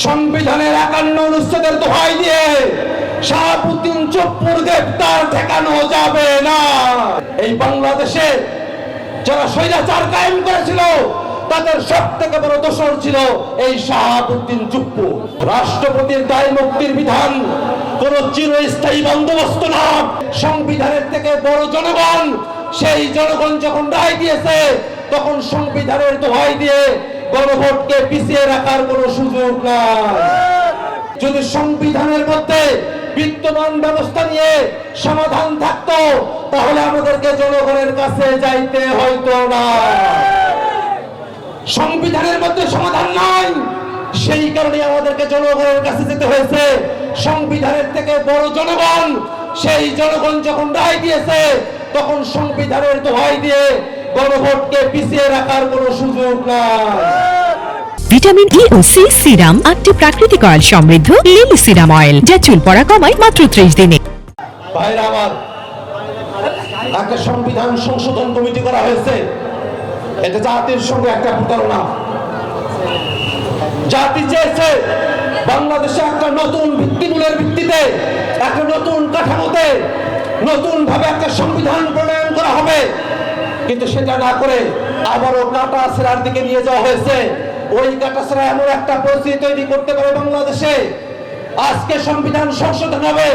সংবিধানের 51 অনুচ্ছেদের দোহাই দিয়ে শাহাবুদ্দিন চুপ্পুর গ্রেফতার ঠেকানো যাবে না। এই বাংলাদেশে যারা স্বৈরাচার কায়েম করেছিল তাদের সবথেকে বড় দোষর ছিল এই শাহাবুদ্দিন চুপ্পু। রাষ্ট্রপতির দায় মুক্তির বিধান কোন চিরস্থায়ী বন্দোবস্ত না, সংবিধানের থেকে বড় জনগণ। সেই জনগণ যখন রায় দিয়েছে তখন সংবিধানের দোহাই দিয়ে গণভোটকে পিছিয়ে রাখার কোনো সুযোগ নাই। যদি সংবিধানের মধ্যে বিদ্যমান ব্যবস্থা নিয়ে সমাধান থাকতো তাহলে আমাদেরকে জনগণের কাছে যাইতে হইতো না। সংবিধানের মধ্যে সমাধান নাই, সেই কারণে আমাদেরকে জনগণের কাছে যেতে হয়েছে। সংবিধানের থেকে বড় জনগণ, সেই জনগণ যখন রায় দিয়েছে তখন সংবিধানের দোহাই দিয়ে গণভোটকে পিছিয়ে রাখার কোনো সুযোগ নাই। ভিটামিন ই ও সি সিরাম 8টি প্রাকৃতিক অয়েল সমৃদ্ধ লিলি সিরাম অয়েল, যা চুল পড়া কমায় মাত্র 30 দিনে। ভাইরা আমার, একটা সংবিধান সংশোধন কমিটি করা হয়েছে। এটা জাতির সঙ্গে একটা প্রতারণা। জাতি চেয়েছে বাংলাদেশে একটা নতুন ভিত্তিমূলের ভিত্তিতে, একটা নতুন কাঠামোতে নতুন ভাবে একটা সংবিধান প্রণয়ন করা হবে, কিন্তু সেটা না করে আবারও কাটা ছেঁড়ার দিকে নিয়ে যাওয়া হয়েছে। ওই কাটা ছেঁড়া এমন একটা পরিস্থিতি তৈরি করতে পারে বাংলাদেশে, আজকে সংবিধান সংশোধন হবে,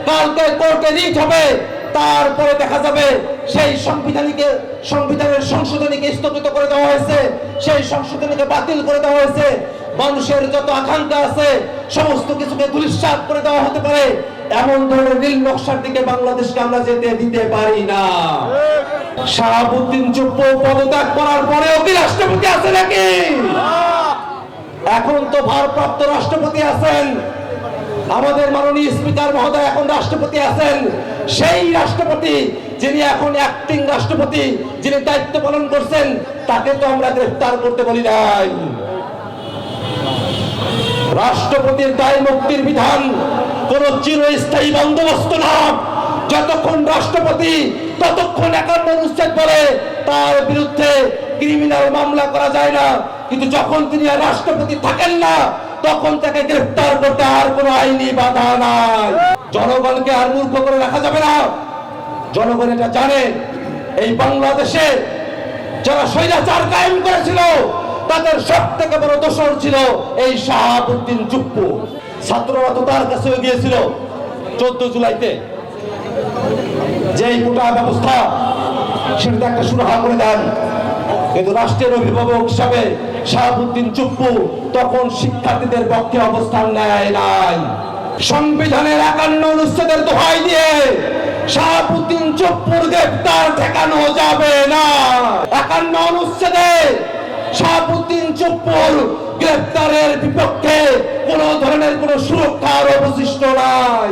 কালকে কোর্টে রিট হবে, তারপরে দেখা যাবে সেই সংবিধানের সংশোধনীকে স্থগিত করে দেওয়া হয়েছে, সেই সংশোধনীকে বাতিল করে দেওয়া হয়েছে। মানুষের যত আকাঙ্ক্ষা আছে সমস্ত কিছুকে ধূলিসাৎ করে দেওয়া হতে পারে। এমন ধরনের নীল নকশার দিকে বাংলাদেশকে আমরা যেতে দিতে পারি না। শাহাবুদ্দিন চুপ্পু পদত্যাগ করার পরেও কি রাষ্ট্রপতি আছে নাকি? এখন তো ভারপ্রাপ্ত রাষ্ট্রপতি আছেন, আমাদের মাননীয় স্পিকার মহোদয় এখন রাষ্ট্রপতি আছেন। সেই রাষ্ট্রপতি যিনি এখন অ্যাক্টিং রাষ্ট্রপতি, যিনি দায়িত্ব পালন করছেন, তাকে তো আমরা গ্রেফতার করতে বলি নাই। রাষ্ট্রপতির দায় মুক্তির বিধান কোন চিরস্থায়ী বন্দোবস্ত না। যতক্ষণ রাষ্ট্রপতি ততক্ষণ 51 অনুচ্ছেদ বলে তার বিরুদ্ধে ক্রিমিনাল মামলা করা যায় না, কিন্তু যখন তিনি আর রাষ্ট্রপতি থাকেন না তখন তাকে গ্রেফতার করতে আর কোনো আইনি বাধা নাই। জনগণকে আর মূর্খ করে রাখা যাবে না। জনগণ এটা জানে, এই বাংলাদেশে যারা স্বৈরাচার কায়েম করেছিল তাদের সবথেকে বড় দোষর ছিল এই শাহাবুদ্দিন চুপ্পু। ছাত্ররা তো তার কাছে গিয়েছিল 14 জুলাইতে, যেই কোটা ব্যবস্থা সেটা একটা সুরাহা করে দেন, কিন্তু রাষ্ট্রের অভিভাবক হিসাবে শাহাবুদ্দিন চুপ্পু তখন শিক্ষার্থীদের পক্ষে অবস্থান নেয় নাই। সংবিধানের 51 অনুচ্ছেদের দোহাই দিয়ে শাহাবুদ্দিন চুপ্পুর গ্রেফতার ঠেকানো যাবে না। 51 অনুচ্ছেদে শাহাবুদ্দিন চুপ্পুর গ্রেফতারের বিপক্ষে কোন ধরনের কোন সুরক্ষার অবশিষ্ট নাই।